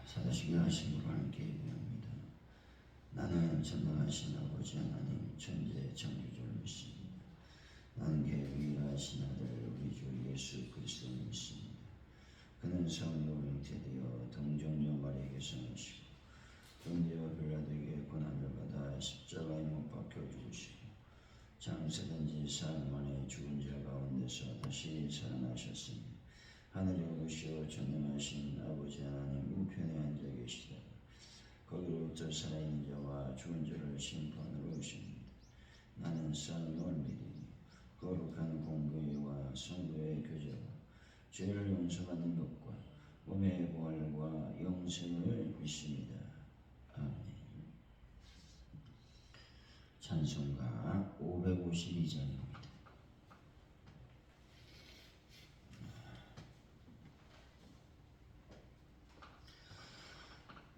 사도시게 하신 분과 함께 예배합니다. 나는 전능하신 아버지 하나님 천재 창조주를 믿습니다. 나는 유일하신 아들 우리 주 예수 그리스도를 믿습니다. 그는 성령으로 잉태되어 동정녀 마리아에게서 나시고 본디오 빌라도에게 고난을 받아 십자가에 못 박혀 죽으시고 장세된 지 사흘 만에 죽은 자 가운데서 다시 살아나셨으니 하늘에 오시어 전능하신 아버지 하나님 우편에 앉아 계시다. 거기로부터 살아있는 자와 죽은 자를 심판으로 오십니다. 나는 성령을 믿으니 거룩한 공교회와 성도의 교제와 죄를 용서받는 것과 몸의 부활과 영생을 믿습니다. 아멘. 찬송가 552장입니다.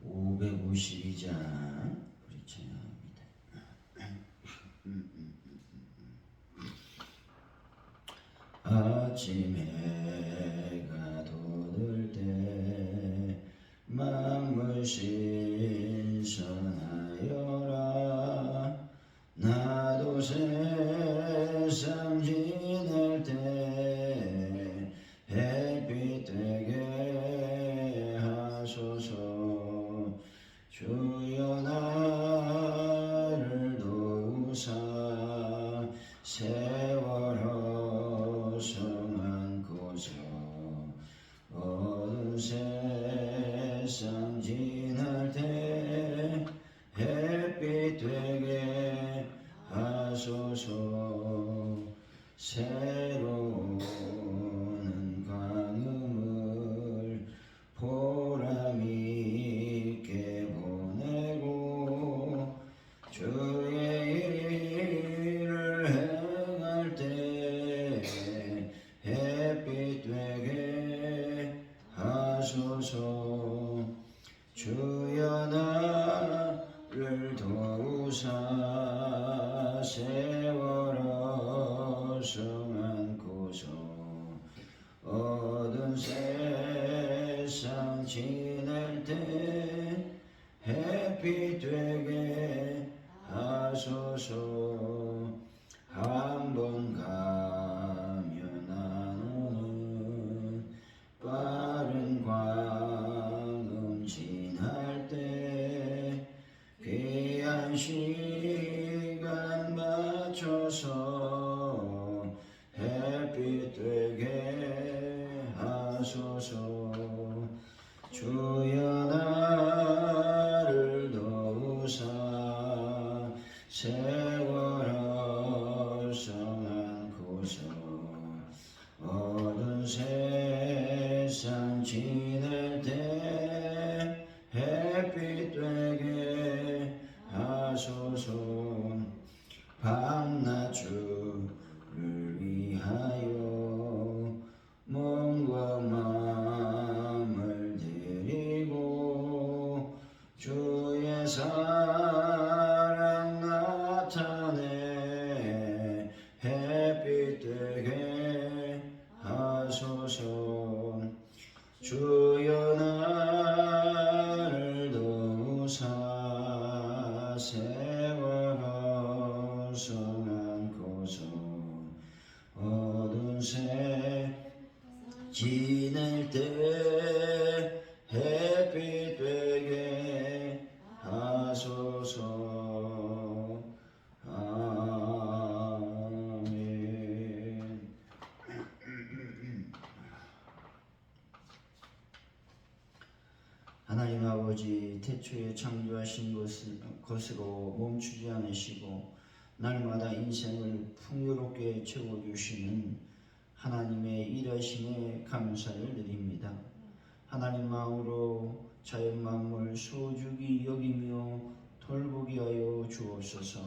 552장 우리 찬양합니다. 아침 해가 돋을 때 만물 신선하여라. 나도 세상 지낼 때 햇빛 되게 하소서. 주여 나를 도우사 세월 허성한고서 어두운 세상 지날 때 햇빛 되게 하소서. 새로운 광음을 보람 있게 보내고 주의 일을 행할 때 햇빛 되게 하소서. 주여 나를 도우사 세월 허성한고서 어두운 세상 지낼 때 햇빛 되게 하소서. 한 번 가면 안 오는 빠른 광음 지날 때 귀한 시간 맞춰서 햇빛 되게 하소서. 주여 나를 도우사 세월 허성한고서 어두운 세상 지낼 때 햇빛 되게 하소서. 밤낮 주를 위하여 몸과 마음을 드리고 주의 사랑 나타내 햇빛 되게 하소서. 주여 나를 도우사 세월 허성한고서 어두운 새 지낼 때 햇빛 되게 하소서. 아멘. 하나님 아버지, 태초에 창조하신 것으로 멈추지 않으시고 날마다 인생을 풍요롭게 채워주시는 하나님의 일하심에 감사를 드립니다. 하나님 마음으로 자연 만물 소중히 여기며 돌보게 하여 주옵소서.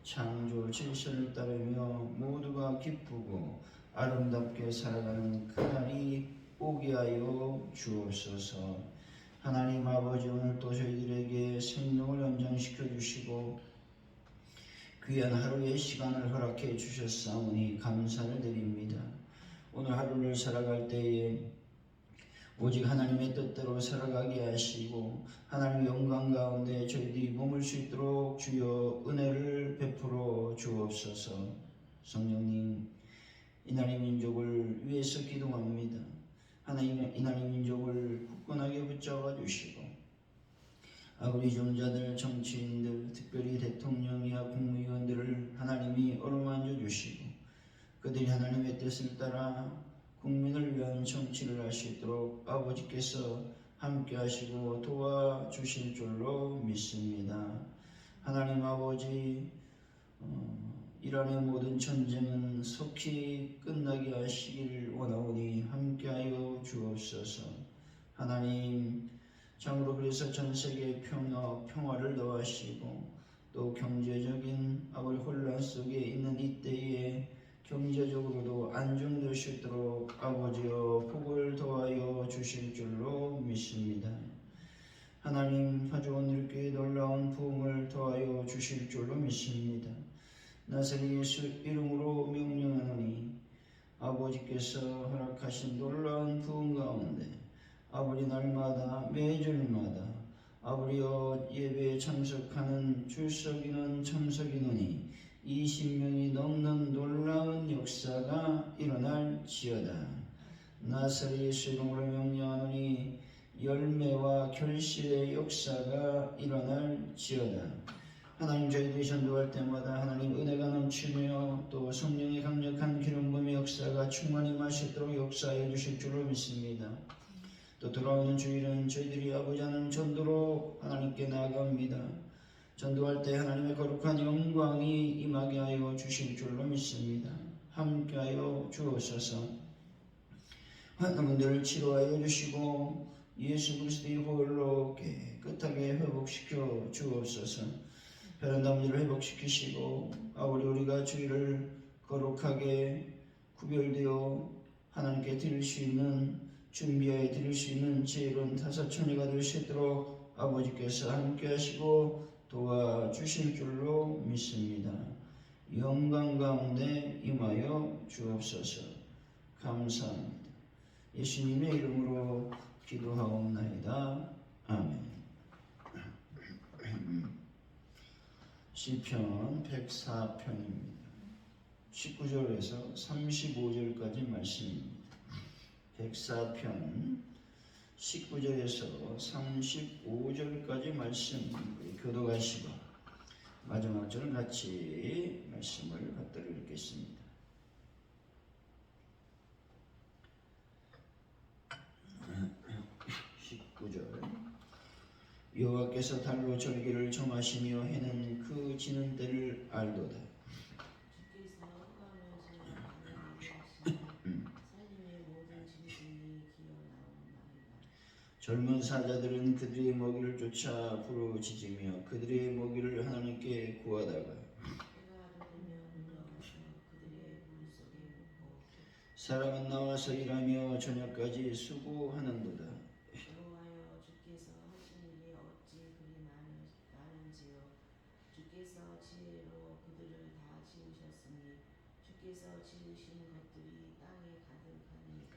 창조 질서를 따르며 모두가 기쁘고 아름답게 살아가는 그날이 오게 하여 주옵소서. 하나님 아버지, 오늘도 저희들에게 생명을 연장시켜 주시고 귀한 하루의 시간을 허락해 주셨사오니 감사를 드립니다. 오늘 하루를 살아갈 때에 오직 하나님의 뜻대로 살아가게 하시고 하나님의 영광 가운데 저희들이 머물 수 있도록 주여 은혜를 베풀어 주옵소서. 성령님, 이나라의 민족을 위해서 기도합니다. 하나님, 이나라의 민족을 굳건하게 붙잡아 주시고 아버지 종자들, 정치인들, 특별히 대통령이야 국무위원들을 하나님이 어루만져 주시고 그들이 하나님의 뜻을 따라 국민을 위한 정치를 할 수 있도록 아버지께서 함께 하시고 도와주실 줄로 믿습니다. 하나님 아버지, 이란의 모든 전쟁은 속히 끝나게 하시길 원하오니 함께하여 주옵소서. 하나님, 참으로 그래서 전 세계 평화를 더하시고 또 경제적인 아버지 혼란 속에 있는 이때에 경제적으로도 안정될 수 있도록 아버지여 복을 더하여 주실 줄로 믿습니다. 하나님, 파주원들께 놀라운 부흥을 더하여 주실 줄로 믿습니다. 나사렛 예수 이름으로 명령하노니 아버지께서 허락하신 놀라운 부흥 가운데 아버지 날마다 매절마다 아버지여 예배에 참석하는 출석인원 참석인원이 20명이 넘는 놀라운 역사가 일어날지어다. 나사렛 예수 이름으로 명령하노니 열매와 결실의 역사가 일어날지어다. 하나님, 저희들이 전도할 때마다 하나님 은혜가 넘치며 또 성령의 강력한 기름 부음의 역사가 충만히 마시도록 역사해 주실 줄로 믿습니다. 또 돌아오는 주일은 저희들이 아버지 하나님 전도로 하나님께 나아갑니다. 전도할 때 하나님의 거룩한 영광이 임하게 하여 주실 줄로 믿습니다. 함께하여 주옵소서. 환자분들을 치료하여 주시고 예수 그리스도의 보혈로 깨끗하게 회복시켜 주옵소서. 베란다 문제를 회복시키시고 아버지 우리가 주일을 거룩하게 구별되어 하나님께 드릴 수 있는 준비하여 드릴 수 있는 지혜로운 타사천이가 될 수 있도록 아버지께서 함께 하시고 도와주실 줄로 믿습니다. 영광 가운데 임하여 주옵소서. 감사합니다. 예수님의 이름으로 기도하옵나이다. 아멘. 시편 104편입니다. 19절에서 35절까지 말씀입니다. 104편 19절에서 35절까지 말씀 교독하시고 마지막 절은 같이 말씀을 받들어 읽겠습니다. 여호와께서 달로 절기를 정하시며 해는 그 지는 때를 알도다. 젊은 사자들은 그들의 먹이를 쫓아 부르짖으며 그들의 먹이를 하나님께 구하다가 사람은 나와서 일하며 저녁까지 수고하는도다. 여호와여, 주께서 하신 일이 어찌 그리 많은지요. 주께서 지혜로 그들을 다 지으셨으니 주께서 지으신 것들이 땅에 가득하니이다.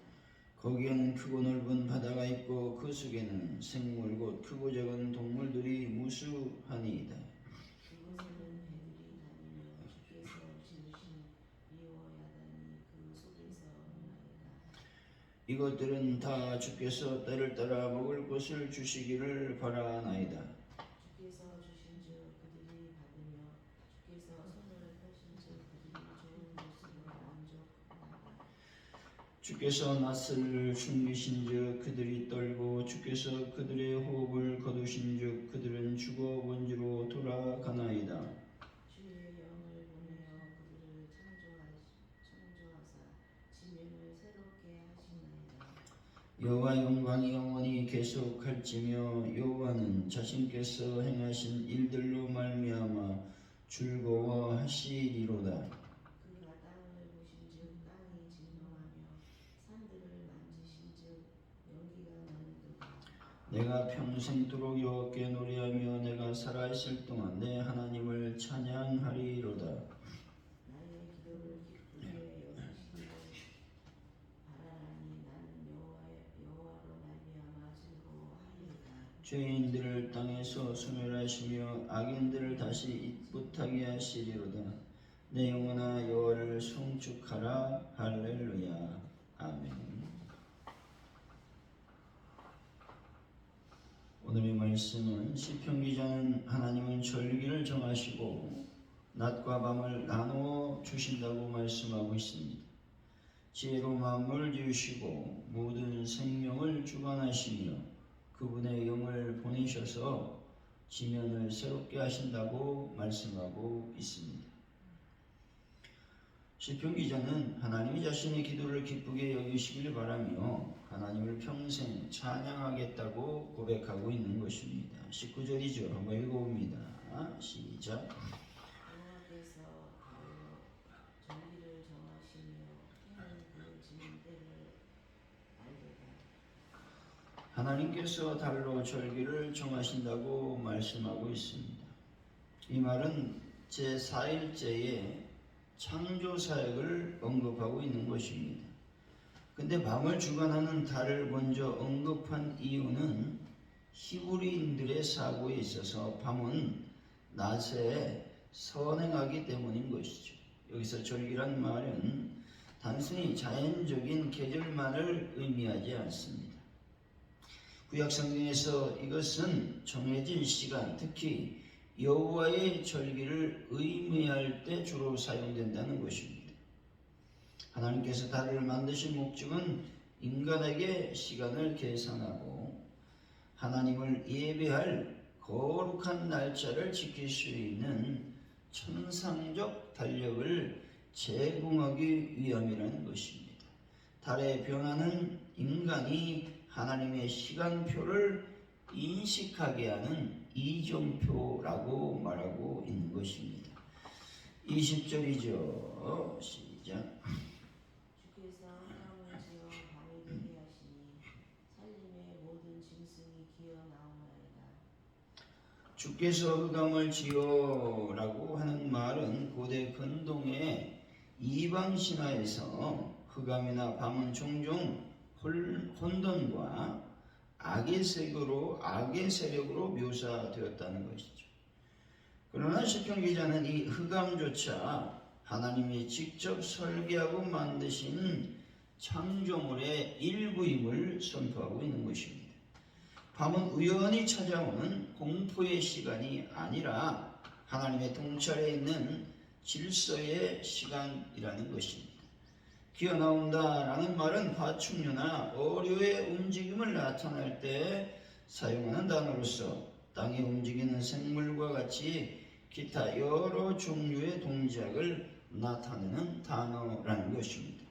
거기에는 크고 넓은 바다가 있고 그 속에는 생물 곧 크고 작은 동물들이 무수하니이다. 그곳에는 배들이 다니며 주께서 지으신 리워야단이 그 속에서 있나이다. 이것들은 다 주께서 때를 따라 먹을 것을 주시기를 바라나이다. 주께서 주신즉 그들이 받으며 주께서 손을 펴신즉 그들이 좋은 것으로 만족하나이다. 주께서 낯을 숨기신즉 그들이 떨고 주께서 그들의 호흡을 거두신즉 그들은 죽어 먼지로 돌아가나이다. 주의 영을 보내어 그들을 창조하사 지면을 새롭게 하시나이다. 여호와 영광이 영원히 계속할지며 여호와는 자신께서 행하신 일들로 말미암아 즐거워하시리로다. 그가 땅을 보신즉 땅이 진동하며 산들을 만지신즉 연기가 나는도다. 내가 평생도록 여호와께 노래하며 내가 살아있을 동안 내 하나님을 찬양하리로다. 나의 기도를 기쁘게 여기시기를 바라나니 나는 여호와로 죄인들을 땅에서 소멸하시며 악인들을 다시 잊못하게 하시리로다. 내 영혼아 여호와를 송축하라. 할렐루야. 아멘. 오늘의 말씀은 시편 기자는 하나님은 절기를 정하시고 낮과 밤을 나누어 주신다고 말씀하고 있습니다. 지혜로 만물을 지으시고 모든 생명을 주관하시며 그분의 영을 보내셔서 지면을 새롭게 하신다고 말씀하고 있습니다. 시편 기자는 하나님이 자신의 기도를 기쁘게 여기시길 바라며 하나님을 평생 찬양하겠다고 고백하고 있는 것입니다. 19절이죠. 한번 읽어봅니다. 시작. 여호와께서 절기를 정하시며 해는 그 지는 때를 알도다. 하나님께서 달로 절기를 정하신다고 말씀하고 있습니다. 이 말은 제4일째에 창조 사역을 언급하고 있는 것입니다. 근데 밤을 주관하는 달을 먼저 언급한 이유는 히브리인들의 사고에 있어서 밤은 낮에 선행하기 때문인 것이죠. 여기서 절기란 말은 단순히 자연적인 계절만을 의미하지 않습니다. 구약 성경에서 이것은 정해진 시간, 특히 여호와의 절기를 의미할 때 주로 사용된다는 것입니다. 하나님께서 달을 만드신 목적은 인간에게 시간을 계산하고 하나님을 예배할 거룩한 날짜를 지킬 수 있는 천상적 달력을 제공하기 위함이라는 것입니다. 달의 변화는 인간이 하나님의 시간표를 인식하게 하는 이정표라고 말하고 있는 것입니다. 20절이죠. 시작. 주께서 흑암을 지어 밤이 되게 하시니 살림의 모든 짐승이 기어 나오나이다. 주께서 흑암을 지어라고 하는 말은 고대 근동의 이방 신화에서 흑암이나 밤은 종종 혼돈과 악의 세력으로 묘사되었다는 것이죠. 그러나 시편 기자는 이 흑암조차 하나님이 직접 설계하고 만드신 창조물의 일부임을 선포하고 있는 것입니다. 밤은 우연히 찾아오는 공포의 시간이 아니라 하나님의 통찰에 있는 질서의 시간이라는 것입니다. 기어나온다라는 말은 파충류나 어류의 움직임을 나타낼 때 사용하는 단어로서 땅에 움직이는 생물과 같이 기타 여러 종류의 동작을 나타내는 단어라는 것입니다.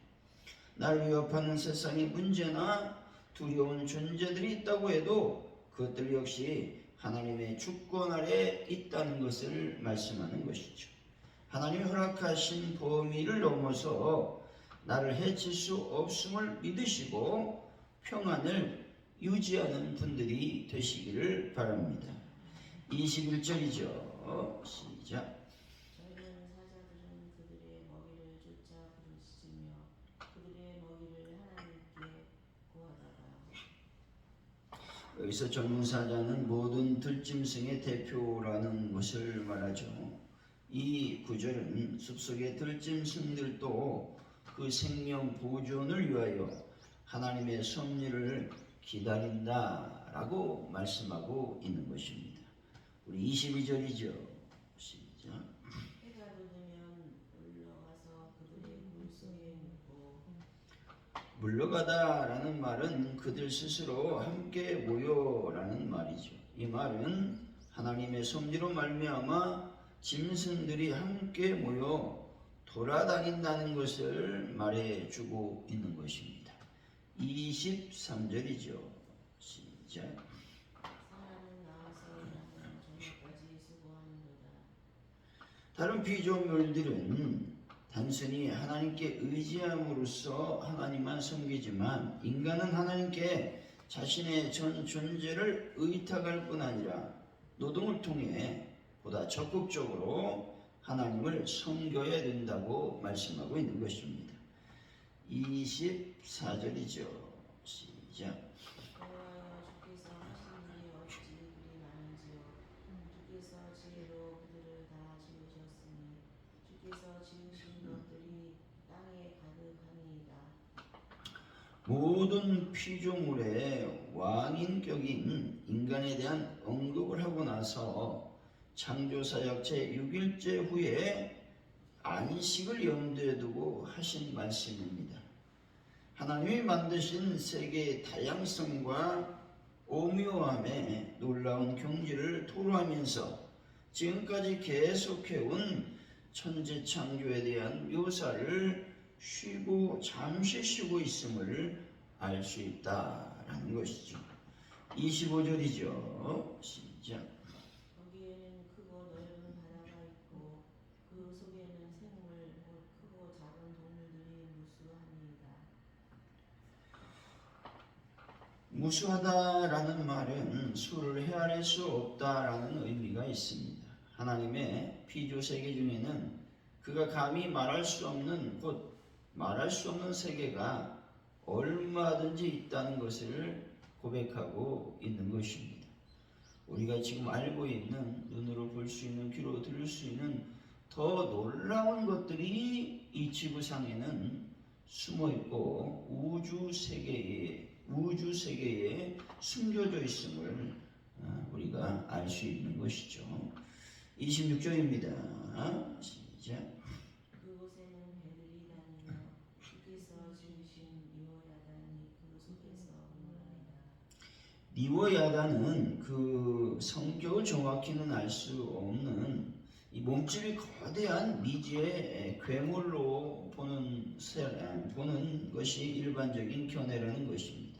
날 위협하는 세상의 문제나 두려운 존재들이 있다고 해도 그것들 역시 하나님의 주권 아래 있다는 것을 말씀하는 것이죠. 하나님이 허락하신 범위를 넘어서 나를 해칠 수 없음을 믿으시고 평안을 유지하는 분들이 되시기를 바랍니다. 21절이죠. 시작. 젊은 사자들은 그들의 먹이를 쫓아 부르짖으며 그들의 먹이를 하나님께 구하다가. 여기서 젊은 사자는 모든 들짐승의 대표라는 것을 말하죠. 이 구절은 숲속의 들짐승들도 그 생명 보존을 위하여 하나님의 섭리를 기다린다라고 말씀하고 있는 것입니다. 우리 22절이죠. 시작. 해가 돋으면 물러가서 그들의 물속에 묻고. 물러가다라는 말은 그들 스스로 함께 모여라는 말이죠. 이 말은 하나님의 섭리로 말미암아 짐승들이 함께 모여 돌아다닌다는 것을 말해주고 있는 것입니다. 23절이죠. 시작. 사람은 나와서 나는 저녁까지 수고하는도다. 다른 피조물들은 단순히 하나님께 의지함으로써 하나님만 섬기지만 인간은 하나님께 자신의 전 존재를 의탁할 뿐 아니라 노동을 통해 보다 적극적으로 하나님을 섬겨야 된다고 말씀하고 있는 것입니다. 24절이죠. 시작. 그러하여 주께서 하신 일이 어찌 모든 피조물의 왕인격인 인간에 대한 언급을 하고 나서 창조사역 제6일째 후에 안식을 염두에 두고 하신 말씀입니다. 하나님이 만드신 세계의 다양성과 오묘함에 놀라운 경지를 토로하면서 지금까지 계속해온 천지 창조에 대한 묘사를 잠시 쉬고 있음을 알 수 있다라는 것이죠. 25절이죠. 시작. 거기에는 크고 넓은 바다가 있고 그 속에는 생물 곧 크고 작은 동물들이 무수하니이다. 무수하다라는 말은 수를 헤아릴 수 없다라는 의미가 있습니다. 하나님의 피조 세계 중에는 그가 감히 말할 수 없는 세계가 얼마든지 있다는 것을 고백하고 있는 것입니다. 우리가 지금 알고 있는, 눈으로 볼 수 있는, 귀로 들을 수 있는 더 놀라운 것들이 이 지구상에는 숨어 있고 우주 세계에 숨겨져 있음을 우리가 알 수 있는 것이죠. 26절입니다. 시작. 그곳에는 배들이 다니며 주께서 지으신 이호야단이 그 속에서 노나이다. 니워야단은 그 성격을 정확히는 알 수 없는 이 몸집이 거대한 미지의 괴물로 보는 것이 일반적인 견해라는 것입니다.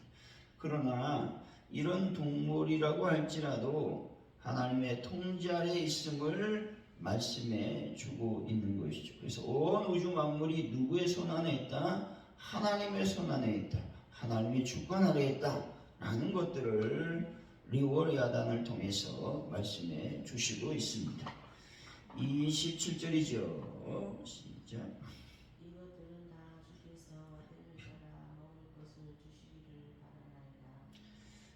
그러나 이런 동물이라고 할지라도 하나님의 통제 아래 있음을 말씀해 주고 있는 것이죠. 그래서 온 우주 만물이 누구의 손 안에 있다? 하나님의 손 안에 있다. 하나님의 주권 아래 있다. 라는 것들을 리워야단을 통해서 말씀해 주시고 있습니다. 27절이죠. 시작. 이것들은 다 주께서 때를 따라 먹을 것을 주시기를 바라나이다.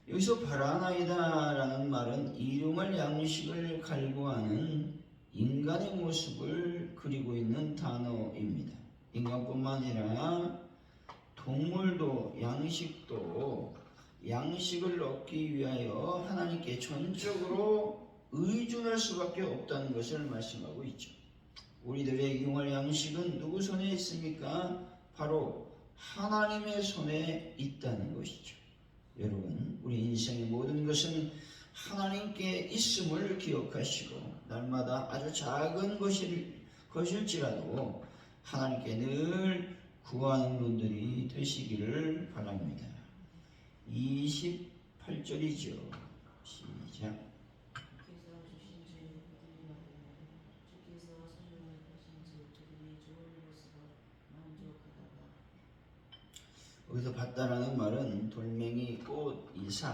여기서 바라나이다라는 말은 일용할 양식을 갈구하는 인간의 모습을 그리고 있는 단어입니다. 인간뿐만 아니라 동물도 양식을 얻기 위하여 하나님께 전적으로 의존할 수밖에 없다는 것을 말씀하고 있죠. 우리들의 일용할 양식은 누구 손에 있습니까? 바로 하나님의 손에 있다는 것이죠. 여러분, 우리 인생의 모든 것은 하나님께 있음을 기억하시고 날마다 아주 작은 것일지라도 하나님께 늘 구하는 분들이 되시기를 바랍니다. 28절이죠. 시작. 주께서 주신 즉 그들이 먹으며 주께서 소명을 하신즉 그들이 좋은 것으로 만족하다가. 여기서 봤다라는 말은 돌멩이, 꽃, 이삭,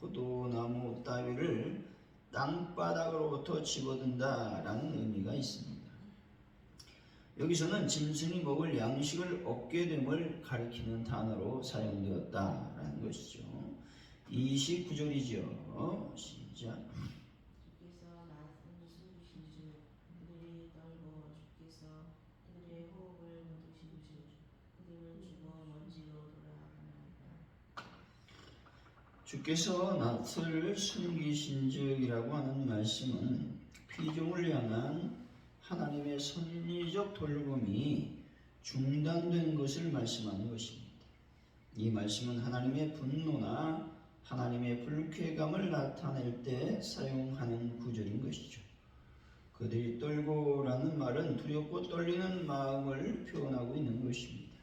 포도나무 따위를 땅바닥으로부터 집어든다라는 의미가 있습니다. 여기서는 짐승이 먹을 양식을 얻게 됨을 가리키는 단어로 사용되었다라는 것이죠. 29절이죠. 시작. 주께서 낮은 숲이신즉 그들이 떨고 주께서 그들의 호흡을 거두신즉 그들은 죽어 먼지로 돌아가나이다. 주께서 낯을 숨기신즉이라고 하는 말씀은 피조물 향한 하나님의 선리적 돌봄이 중단된 것을 말씀하는 것입니다. 이 말씀은 하나님의 분노나 하나님의 불쾌감을 나타낼 때 사용하는 구절인 것이죠. 그들이 떨고라는 말은 두렵고 떨리는 마음을 표현하고 있는 것입니다.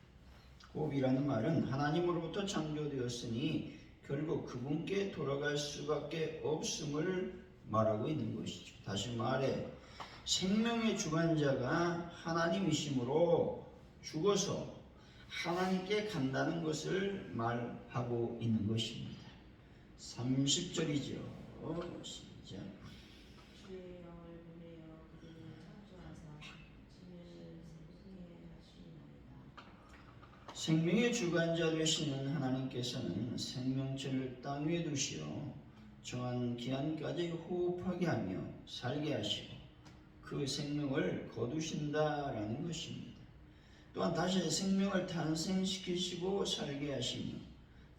호흡이라는 말은 하나님으로부터 창조되었으니 결국 그분께 돌아갈 수밖에 없음을 말하고 있는 것이죠. 다시 말해 생명의 주관자가 하나님이시므로 죽어서 하나님께 간다는 것을 말하고 있는 것입니다. 30절이죠. 시작. 주의 영을 보내어 그들을 창조하사 지면을 생성해 하시나이다. 생명의 주관자 되시는 하나님께서는 생명체를 땅 위에 두시어 정한 기한까지 호흡하게 하며 살게 하시고 그 생명을 거두신다라는 것입니다. 또한 다시 생명을 탄생시키시고 살게 하시며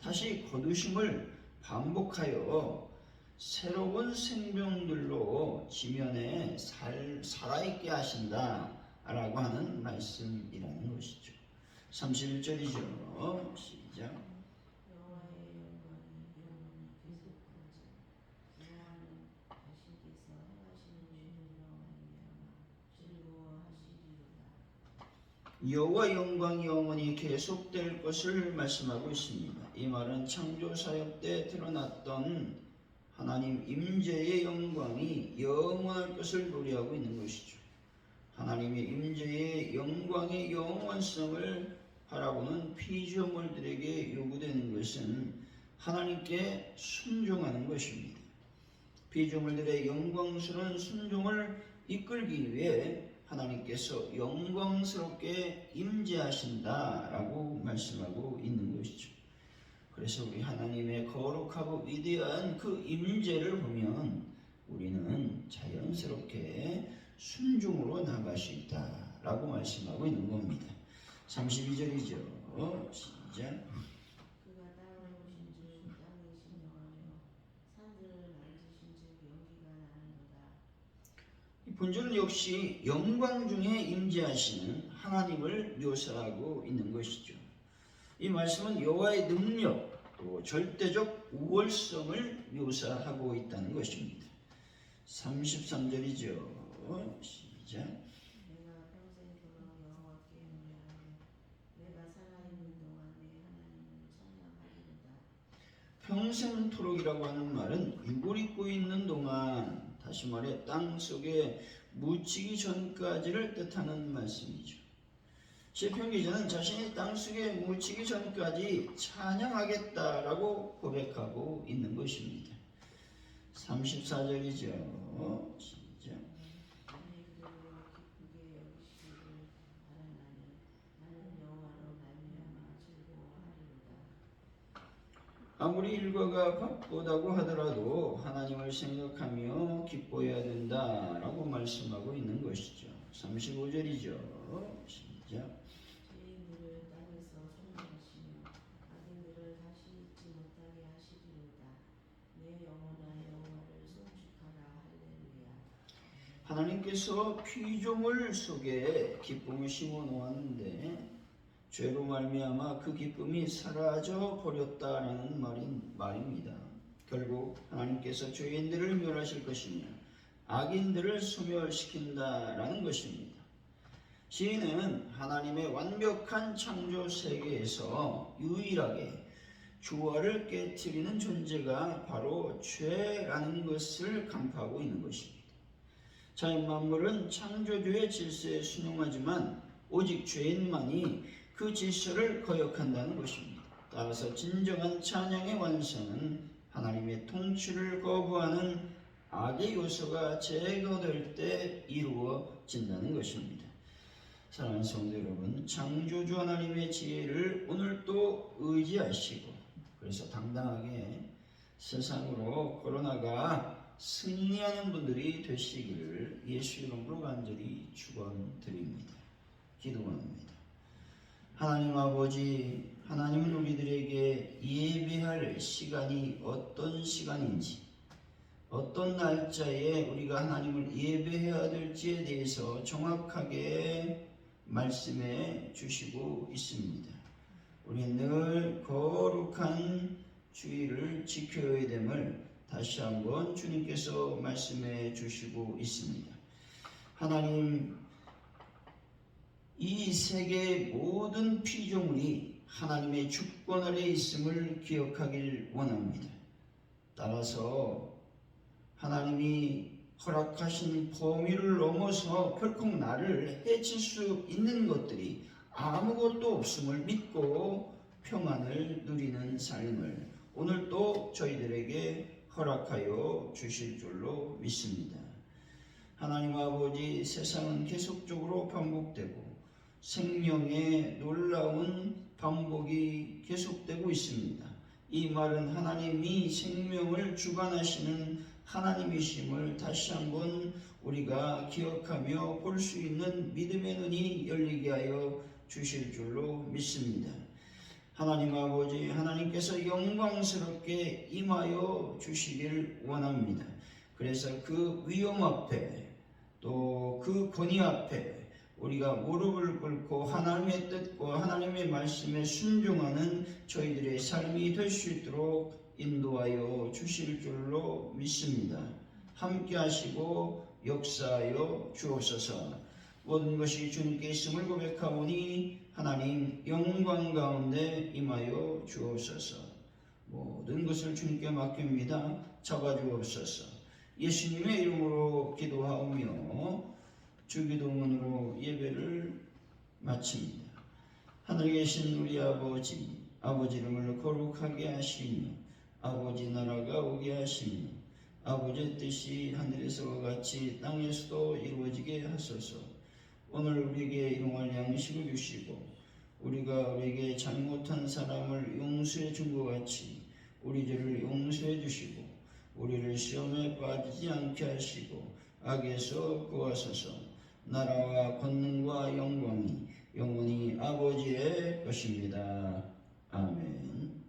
다시 거두심을 반복하여 새로운 생명들로 지면에 살아있게 하신다라고 하는 말씀이라는 것이죠. 31절이죠. 시작. 여호와의 영광이 영원히 계속하지. 여호와는 당신께서 행하시는 일로 말미암아 즐거워하시리로다. 여호와 영광이 영원히 계속될 것을 말씀하고 있습니다. 이 말은 창조 사역 때 드러났던 하나님 임재의 영광이 영원할 것을 노래하고 있는 것이죠. 하나님의 임재의 영광의 영원성을 바라보는 피조물들에게 요구되는 것은 하나님께 순종하는 것입니다. 피조물들의 영광스러운 순종을 이끌기 위해 하나님께서 영광스럽게 임재하신다라고 말씀하고 있는 것이죠. 그래서 우리 하나님의 거룩하고 위대한 그 임재를 보면 우리는 자연스럽게 순종으로 나갈 수 있다라고 말씀하고 있는 겁니다. 32절이죠. 시작. 그가 땅을 보신즉 땅이 신령하며 산들을 만지신즉 연기가 나는도다. 이 본절은 역시 영광 중에 임재하시는 하나님을 묘사하고 있는 것이죠. 이 말씀은 여호와의 능력 또 절대적 우월성을 묘사하고 있다는 것입니다. 33절이죠. 시작. 내가 평생토록 여호와께 노래하며 내가 살아있는 동안 내 하나님을 찬양하리로다. 평생토록이라고 하는 말은 육을 입고 있는 동안, 다시 말해 땅 속에 묻히기 전까지를 뜻하는 말씀이죠. 시편 기자는 자신이 땅 속에 묻히기 전까지 찬양하겠다라고 고백하고 있는 것입니다. 34절이죠. 시작. 만일 그대로 기쁘게 여기시기를 바라나니 나는 여호와로 말미암아 즐거워하리로다. 아무리 일과가 바쁘다고 하더라도 하나님을 생각하며 기뻐해야 된다라고 말씀하고 있는 것이죠. 35절이죠. 시작. 죄인들을 땅에서 속량하시며 악인들을 다시 잊지 못하게 하시리로다. 내 영혼아 여호와를 송축하라. 할렐루야. 하나님께서 피조물 속에 기쁨을 심어 놓았는데 죄로 말미암아 그 기쁨이 사라져 버렸다라는 말입니다. 결국 하나님께서 죄인들을 멸하실 것이며 악인들을 소멸시킨다라는 것입니다. 시인은 하나님의 완벽한 창조 세계에서 유일하게 조화를 깨트리는 존재가 바로 죄라는 것을 간파하고 있는 것입니다. 자연 만물은 창조주의 질서에 순응하지만 오직 죄인만이 그 질서를 거역한다는 것입니다. 따라서 진정한 찬양의 완성은 하나님의 통치를 거부하는 악의 요소가 제거될 때 이루어진다는 것입니다. 사랑하는 성도 여러분, 창조주 하나님의 지혜를 오늘도 의지하시고 그래서 당당하게 세상으로 코로나가 승리하는 분들이 되시기를 예수 이름으로 간절히 축원드립니다. 기도합니다. 하나님 아버지, 하나님은 우리들에게 예배할 시간이 어떤 시간인지, 어떤 날짜에 우리가 하나님을 예배해야 될지에 대해서 정확하게 말씀해 주시고 있습니다. 우리는 늘 거룩한 주의를 지켜야 됨을 다시 한번 주님께서 말씀해 주시고 있습니다. 하나님, 이 세계의 모든 피조물이 하나님의 주권 아래 있음을 기억하길 원합니다. 따라서 하나님이 허락하신 범위를 넘어서 결코 나를 해칠 수 있는 것들이 아무것도 없음을 믿고 평안을 누리는 삶을 오늘도 저희들에게 허락하여 주실 줄로 믿습니다. 하나님 아버지, 세상은 계속적으로 반복되고 생명의 놀라운 반복이 계속되고 있습니다. 이 말은 하나님이 생명을 주관하시는 하나님이심을 다시 한번 우리가 기억하며 볼 수 있는 믿음의 눈이 열리게 하여 주실 줄로 믿습니다. 하나님 아버지, 하나님께서 영광스럽게 임하여 주시길 원합니다. 그래서 그 위험 앞에 또 그 권위 앞에 우리가 무릎을 꿇고 하나님의 뜻과 하나님의 말씀에 순종하는 저희들의 삶이 될 수 있도록 인도하여 주실 줄로 믿습니다. 함께 하시고 역사하여 주옵소서. 모든 것이 주님께 있음을 고백하오니 하나님 영광 가운데 임하여 주옵소서. 모든 것을 주님께 맡깁니다. 잡아주옵소서. 예수님의 이름으로 기도하오며 주기도문으로 예배를 마칩니다. 하늘에 계신 우리 아버지, 아버지 이름을 거룩하게 하시며 아버지 나라가 오게 하시며 아버지의 뜻이 하늘에서와 같이 땅에서도 이루어지게 하소서. 오늘 우리에게 일용할 양식을 주시고 우리가 우리에게 잘못한 사람을 용서해 준 것 같이 우리 죄를 용서해 주시고 우리를 시험에 빠지지 않게 하시고 악에서 구하소서. 나라와 권능과 영광이 영원히 아버지의 것입니다. 아멘.